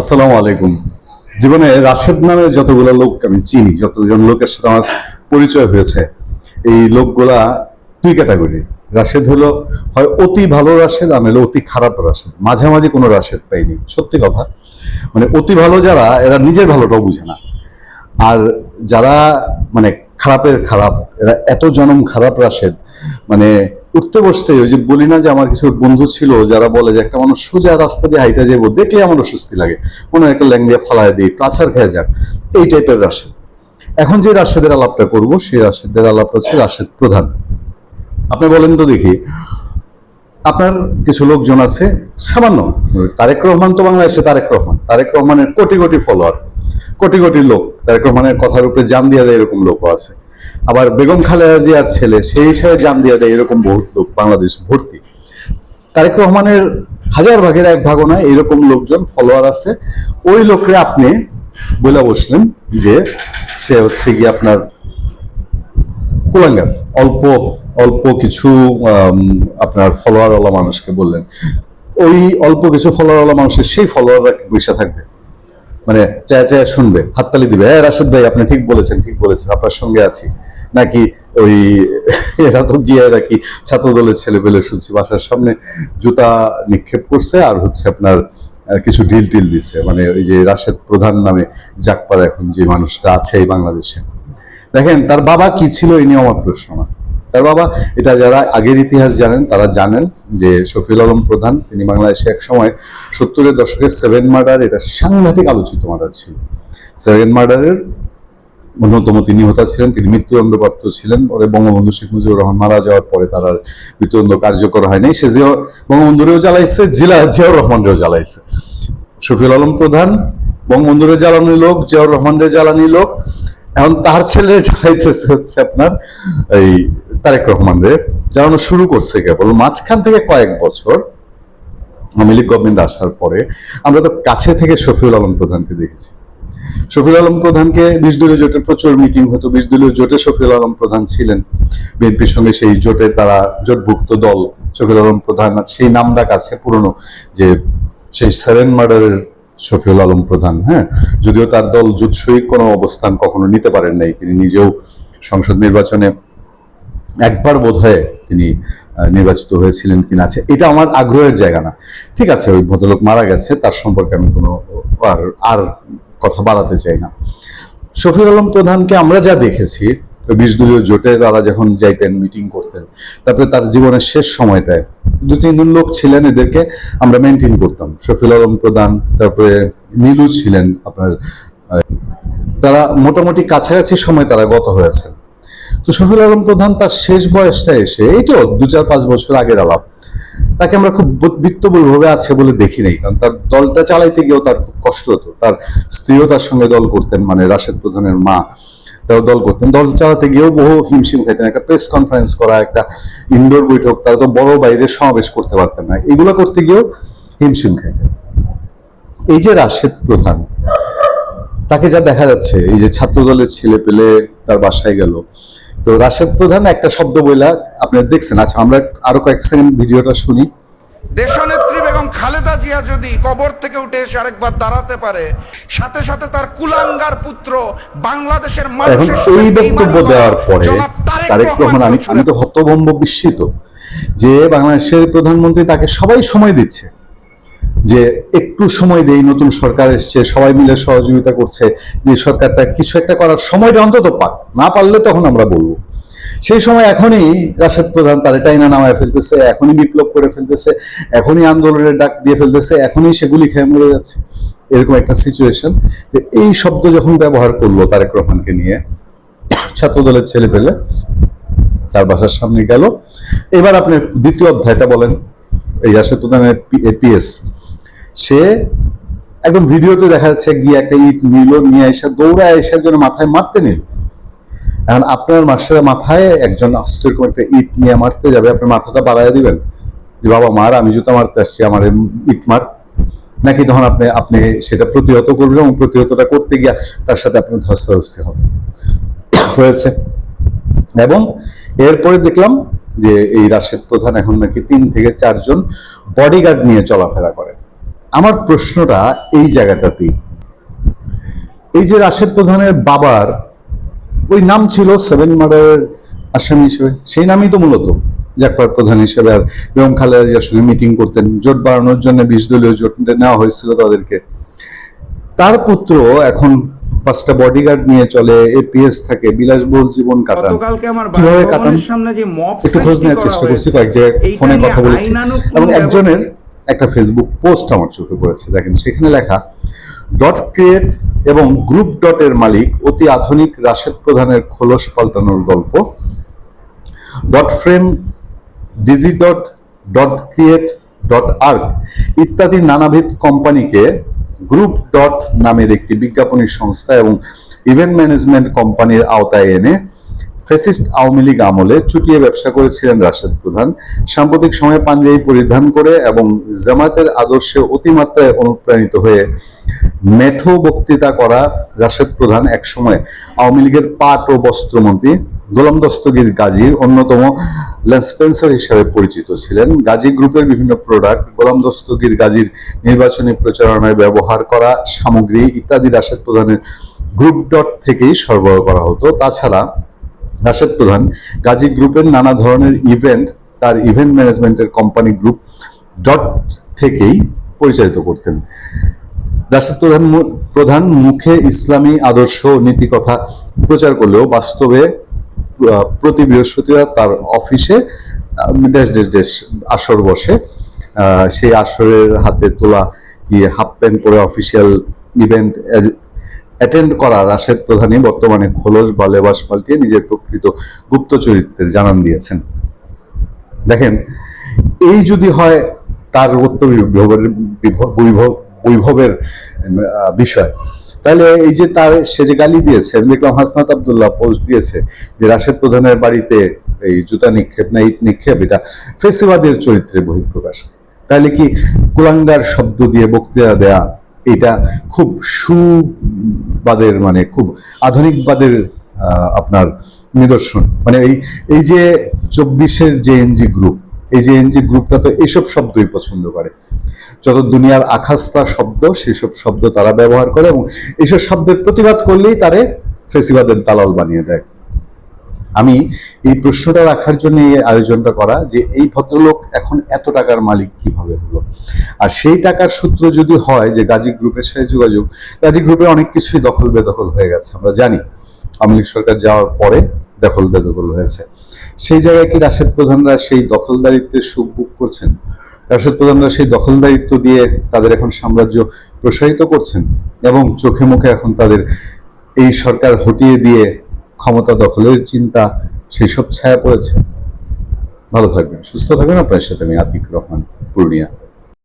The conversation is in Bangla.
আসসালামু আলাইকুম। জীবনে রাশেদ নামের যতগুলো লোক আমি চিনি, যতজন লোকের সাথে আমার পরিচয় হয়েছে, এই লোকগুলা দুই ক্যাটাগরি। রাশেদ হলো হয় অতি ভালো রাশেদ, আর হলো অতি খারাপ রাশেদ। মাঝামাঝি কোনো রাশেদ পাইনি, সত্যি কথা। মানে অতি ভালো যারা, এরা নিজের ভালোটাও বুঝে না। আর যারা মানে খারাপের খারাপ, এরা এত জনম খারাপ রাশেদ। মানে উঠতে বসতে, ওই যে বলি না যে আমার কিছু বন্ধু ছিল যারা বলে যে একটা মানুষ সোজা রাস্তা দিয়ে হাইটা যাবো, দেখলে আমার অস্বস্তি লাগে, মনে হয় একটা ল্যাং দিয়ে ফালায় দিই, প্রাচার খেয়ে যাক, এই টাইপের রাশেদ। এখন যে রাশেদের আলাপটা করব, সেই রাশেদের আলাপটা হচ্ছে রাশেদ প্রধান। আপনি বলেন তো দেখি, আপনার কিছু লোকজন আছে সামান্য, তারেক রহমান তো বাংলাদেশে, তারেক রহমান, তারেক রহমানের কোটি কোটি ফলোয়ার, কোটি কোটি লোক তারেক রহমানের কথার উপরে জান দিয়ে দেয়, এরকম লোকও আছে। আবার বেগম খালেদা জিয়ার ছেলে সেই হিসাবে জান দিয়ে দেয়, এরকম বহুত লোক বাংলাদেশ ভর্তি। তারেক রহমানের হাজার ভাগের এক ভাগও নয়, এরকম লোকজন ফলোয়ার আছে। ওই লোকরে আপনি বলে বসলেন যে সে হচ্ছে গিয়ে আপনার কুলাঙ্গার। অল্প অল্প কিছু আপনার ফলোয়ারওয়ালা মানুষকে বললেন, ওই অল্প কিছু ফলোয়ারওয়ালা মানুষের সেই ফলোয়াররা বসে থাকবে, মানে চায়া চায়া শুনবে, হাততালি দিবে, হ্যাঁ রাশেদ ভাই আপনি ঠিক বলেছেন, ঠিক বলেছেন, আপনার সঙ্গে আছি। নাকি ওই এরা তো গিয়ে নাকি ছাত্র দলের ছেলে পেলে শুনছি বাসার সামনে জুতা নিক্ষেপ করছে, আর হচ্ছে আপনার কিছু ঢিল টিল দিচ্ছে। মানে ওই যে রাশেদ প্রধান নামে জাকপাড়া এখন যে মানুষটা আছে এই বাংলাদেশে, দেখেন তার বাবা কি ছিল এই নিয়ে আমার প্রশ্ন না। তার বাবা, এটা যারা আগের ইতিহাস জানেন তারা জানেন যে শফিউল আলম প্রধান, তিনি বাংলাদেশে এক সময় 70-এর দশকে সেভেন মার্ডার, এটা সাংঘাতিক আলোচিত মার্ডার ছিল। সেভেন মার্ডারের অন্যতম তিনি হোতা ছিলেন, তিনি মৃত্যুদণ্ডপ্রাপ্ত ছিলেন। পরে বঙ্গবন্ধু শেখ মুজিবুর রহমান মারা যাওয়ার পরে তার আর মৃত্যুদণ্ড কার্যকর হয় নাই। সে বঙ্গবন্ধুরেও জ্বালাইছে, জিয়াউর রহমানরেও জ্বালাইছে। শফিউল আলম প্রধান বঙ্গবন্ধুরে জ্বালানি লোক, জিয়াউর রহমানের জ্বালানি লোক, এখন তার ছেলে জ্বালাইতেছে হচ্ছে আপনার এই তারেক রহমান রে জ্বালানো শুরু করছে কেবল মাঝখান থেকে কয়েক বছর আওয়ামী লীগ গভর্নমেন্ট আসার পরে। আমরা তো কাছে থেকে শফিউল আলম প্রধানকে দেখেছি। শফিউল আলম প্রধানকে 20 দলীয় জোটের প্রচুর মিটিং হতো, 20 দলীয় জোটে শফিউল আলম প্রধান ছিলেন। বিএনপির সঙ্গে সেই জোটে তারা জোটভুক্ত দল। শফিউল আলম প্রধান সেই নামটা কাছে পুরনো, যে সেই সেভেন মার্ডারের শফিউল আলম প্রধান। হ্যাঁ, যদিও তার দল জুৎসই কোনো অবস্থান কখনো নিতে পারেন নাই, তিনি নিজেও সংসদ নির্বাচনে একবার বোধহয় তিনি নির্বাচিত হয়েছিলেন কিনা, আছে এটা আমার আগ্রহের জায়গা না। ঠিক আছে, ওই ভদ্রলোক মারা গেছে, তার সম্পর্কে আমি কোনো আর কথা বাড়াতে চাই না। শফিউল আলম প্রধানকে আমরা যা দেখেছি 20 দলীয় জোটে তারা যখন যাইতেন মিটিং করতেন, তারপরে তার জীবনের শেষ সময়টায় 2-3 জন লোক ছিলেন, এদেরকে আমরা মেনটেন করতাম। শফিউল আলম প্রধান, তারপরে নীলু ছিলেন আপনার, তারা মোটামুটি কাছাকাছি সময় তারা গত হয়েছেন। তো শফিউল আলম প্রধান তার শেষ বয়সটা এসে, এই তো 2-4-5 বছর আগের আলাপ, তাকে আমরা খুব বিত্তবুল ভাবে আছে বলে দেখি নাই। কারণ তার দলটা চালাইতে গিয়েও তার খুব কষ্ট হতো। তার স্ত্রীও তার সঙ্গে দল করতেন, মানে রাশেদ প্রধানের মা, তাও দল করতেন। দল চালাতে গিয়েও বহু হিমশিম খাইতেন। একটা প্রেস কনফারেন্স করা, একটা ইনডোর বৈঠক, তারা তো বড় বাইরে সমাবেশ করতে পারতেন না, এগুলো করতে গিয়েও হিমশিম খাইতেন। এই যে রাশেদ প্রধান, তাকে যা দেখা যাচ্ছে, এই যে ছাত্র দলের ছেলে পেলে তার বাসায় গেল, তো রাশেদ প্রধান একটা শব্দ বইলা আপনারা দেখছেন। আচ্ছা, আমরা আরো কয়েক সেকেন্ড ভিডিওটা শুনি। দেশনেত্রী বেগম খালেদা জিয়া যদি কবর থেকে উঠে এসে আরেকবার দাঁড়াতে পারে, সাথে সাথে তার কুলাঙ্গার পুত্র বাংলাদেশের মানুষের এখন এই বক্তব্য দেওয়ার পরে তারেক রহমান, আমি তো হতভম্ব, বিস্মিত যে বাংলাদেশের প্রধানমন্ত্রী, তাকে সবাই সময় দিচ্ছে যে একটু সময় দেই, নতুন সরকার এসছে, সবাই মিলে সহযোগিতা করছে, যে সরকারটা কিছু একটা করার সময়টা অন্তত পাক, না পারলে তখন আমরা বলবো। সেই সময় এখনই রাশেদ প্রধান তার টাইনা নামায় ফেলতেছে, এখনই বিপ্লব করে ফেলতেছে, এখনই আন্দোলনের ডাক দিয়ে ফেলতেছে, এখনই সেগুলি খেয়ে মরে যাচ্ছে, এরকম একটা সিচুয়েশন। এই শব্দ যখন ব্যবহার করলো তারেক রহমানকে নিয়ে, ছাত্র দলের ছেলে পেলে তার বাসার সামনে গেল। এবার আপনি দ্বিতীয় অধ্যায়টা বলেন। এই রাশেদ প্রধানের পিএস, সে একদম ভিডিওতে দেখা যাচ্ছে গিয়ে একটা ইট নিল, নিয়ে এসে দৌড়ায় এসে একজন মাথায় মারতে নিল। এখন আপনার মাস্টারের মাথায় একজন আস্ত এরকম একটা ইট নিয়ে মারতে যাবে, আপনার মাথাটা বাড়াইয়া দিবেন যে বাবা মার, আমি জুতা মারতে আসছি, আমার ইট মার? নাকি তখন আপনি আপনি সেটা প্রতিহত করবেন, এবং প্রতিহতটা করতে গিয়ে তার সাথে আপনি ধস্তাধস্তি হবে হয়েছে। এবং এরপরে দেখলাম যে এই রাশেদ প্রধান এখন নাকি 3 থেকে 4 জন বডিগার্ড নিয়ে চলাফেরা করে। আমার প্রশ্নটা এই জায়গাটাতেই, এই যে রাশেদ প্রধানের বাবার ওই নাম ছিল 7 মার্ডারের আসামি হিসেবে, সেই নামই তো মূলত জাকপার প্রধান হিসেবে, আর বেগম খালেদা জিয়ার সঙ্গে মিটিং করতেন, জোট বাড়ানোর জন্য 20 দলীয় জোট নেওয়া হয়েছিল তাদেরকে। তার পুত্র এখন 5টা বডিগার্ড নিয়ে চলে, এপিএস থাকে, বিলাসবহুল জীবন কাটান। কিভাবে কাটান একটু খোঁজ নেওয়ার চেষ্টা করছি, কয়েক জায়গায় ফোনে কথা বলেছি, এবং একজনের একটা ফেসবুক পোস্ট আমার চোখে পড়েছে। দেখেন, সেখানে লেখা, ডট ক্রিয়েট এবং গ্রুপ ডটের মালিক অতি আধুনিক রাশেদ প্রধানের খোলস পাল্টানোর গল্প। Dot frame, digi dot, dot create, dot arc ইত্যাদি নানাবিধ কোম্পানিকে গ্রুপ ডট নামের একটি বিজ্ঞাপনী সংস্থা এবং ইভেন্ট ম্যানেজমেন্ট কোম্পানির আওতায় এনে ফ্যাসিস্ট আওয়ামী লীগ আমলে চুটিয়ে ব্যবসা করেছিলেন রাশেদ প্রধান। সাম্প্রতিক সময়ে পাঞ্জাবি পরিধান করে এবং জামায়াতের আদর্শে অতিমাত্রায় অনুপ্রাণিত হয়ে মেঠো বক্তৃতা করা রাশেদ প্রধান একসময় আওয়ামী লীগের পাট ও বস্ত্রমন্ত্রী গোলাম দস্তগীর গাজীর অন্যতম লেন্সপেন্সার হিসেবে পরিচিত ছিলেন। গাজী গ্রুপের বিভিন্ন প্রোডাক্ট, গোলাম দস্তগীর গাজীর নির্বাচনী প্রচারণায় ব্যবহার করা সামগ্রী ইত্যাদি রাশেদ প্রধানের গ্রুপ ডট থেকেই সরবরাহ করা হতো। তাছাড়া রাশেদ প্রধান গাজী গ্রুপের নানা ধরনের ইভেন্ট তার ইভেন্ট ম্যানেজমেন্টের কোম্পানি গ্রুপ ডট থেকেই পরিচালিত করতেন। রাশেদ প্রধান মুখে ইসলামী আদর্শ নীতি কথা প্রচার করলেও বাস্তবে প্রতি বৃহস্পতিবার তার অফিসে ড্যাশ ড্যাশ ড্যাশ আসর বসে। সেই আসরের হাতে তোলা গিয়ে হাফ প্যান্ট পরে অফিসিয়াল ইভেন্ট অ্যাটেন্ড করা রাশেদ প্রধানই বর্তমানে খোলস বা লেবাস পাল্টিয়ে নিজের প্রকৃত গুপ্ত চরিত্রের জানান দিয়েছেন। দেখেন, এই যদি হয় তার বৈভবের বিষয়, তাহলে এই যে তার সে যে গালি দিয়েছে, আমি দেখলাম হাসনাত আব্দুল্লাহ পোস্ট দিয়েছে যে রাশেদ প্রধানের বাড়িতে এই জুতা নিক্ষেপ না ইট নিক্ষেপ, এটা ফেসিবাদের চরিত্রের বহিঃপ্রকাশ। তাহলে কি কুলাঙ্গার শব্দ দিয়ে বক্তৃতা দেয়া এটা খুব সুবাদের, মানে খুব আধুনিকবাদের আপনার নিদর্শন? মানে এই যে 24-এর জেএনজি গ্রুপ, এই জেএনজি গ্রুপটা তো এইসব শব্দই পছন্দ করে, যত দুনিয়ার আখাস্তা শব্দ সেসব শব্দ তারা ব্যবহার করে, এবং এইসব শব্দের প্রতিবাদ করলেই তারে ফেসিবাদের দালাল বানিয়ে দেয়। আমি এই প্রশ্নটা রাখার জন্য এই আয়োজনটা করা, যে এই ভদ্রলোক এখন এত টাকার মালিক কিভাবে হলো? আর সেই টাকার সূত্র যদি হয় যে গাজী গ্রুপের সাথে যোগাযোগ, গাজী গ্রুপে অনেক কিছুই দখল বেদখল হয়ে গেছে, আমরা জানি আওয়ামী লীগ সরকার যাওয়ার পরে দখল বেদখল হয়েছে। সেই জায়গায় কি রাশেদ প্রধানরা সেই দখলদারিত্বের সুখ ভোগ করছেন? রাশেদ প্রধানরা সেই দখলদারিত্ব দিয়ে তাদের এখন সাম্রাজ্য প্রসারিত করছেন, এবং চোখে মুখে এখন তাদের এই সরকার হটিয়ে দিয়ে ক্ষমতা দখলের চিন্তা সেই সব ছায়া পড়েছে। ভালো থাকবেন, সুস্থ থাকবেন। আপনার সাথে আমি আতিক রহমান, পূর্ণিয়া।